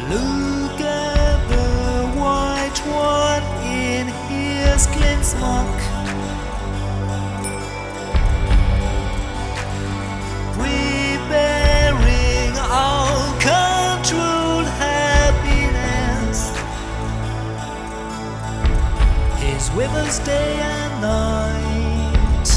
Look at the white one in his clean smock, preparing uncontrolled happiness. He's with us day and night.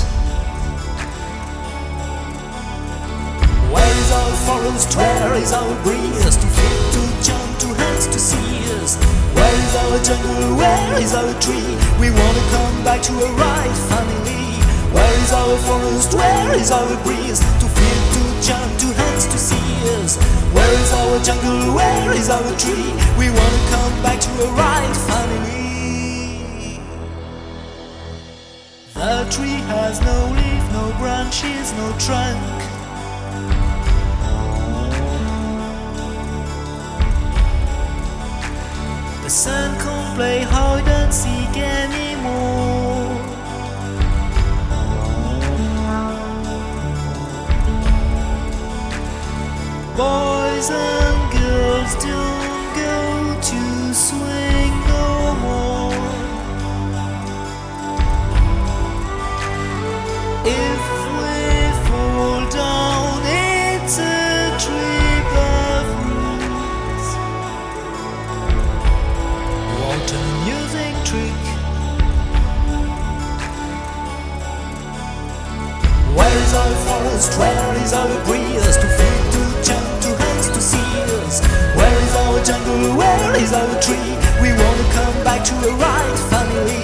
Where is our forest? Where is our breeze? To feel, to jump, to hands, to see us. Where is our jungle? Where is our tree? We wanna come back to a right family. Where is our forest? Where is our breeze? To feel, to jump, to hands, to see us. Where is our jungle? Where is our tree? We wanna come back to a right family. The tree has no leaf, no branches, no trunk. The sun can't play hide and seek anymore. Boys and girls don't go to swing no more. If we fall down, it's a trip of roots. What an amusing trick. Where is our forest? Where is our breeze? To feel, to jump, to hands, to see us. Where is our jungle? Where is our tree? We wanna come back to a right family.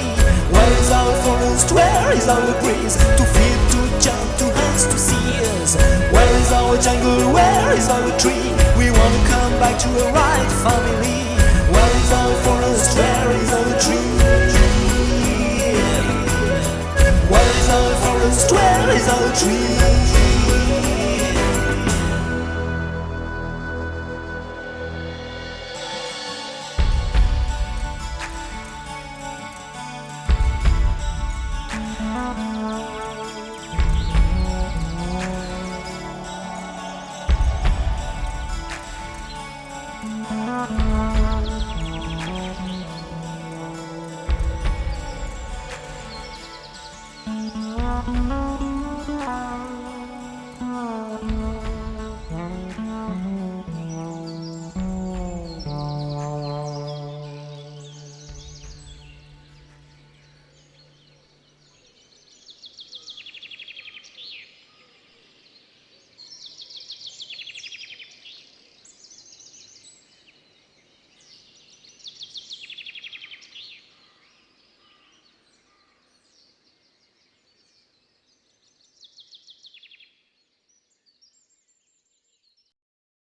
Where is our forest? Where is our breeze? To feel, to jump, to hands, to see us. Where is our jungle? Where is our tree?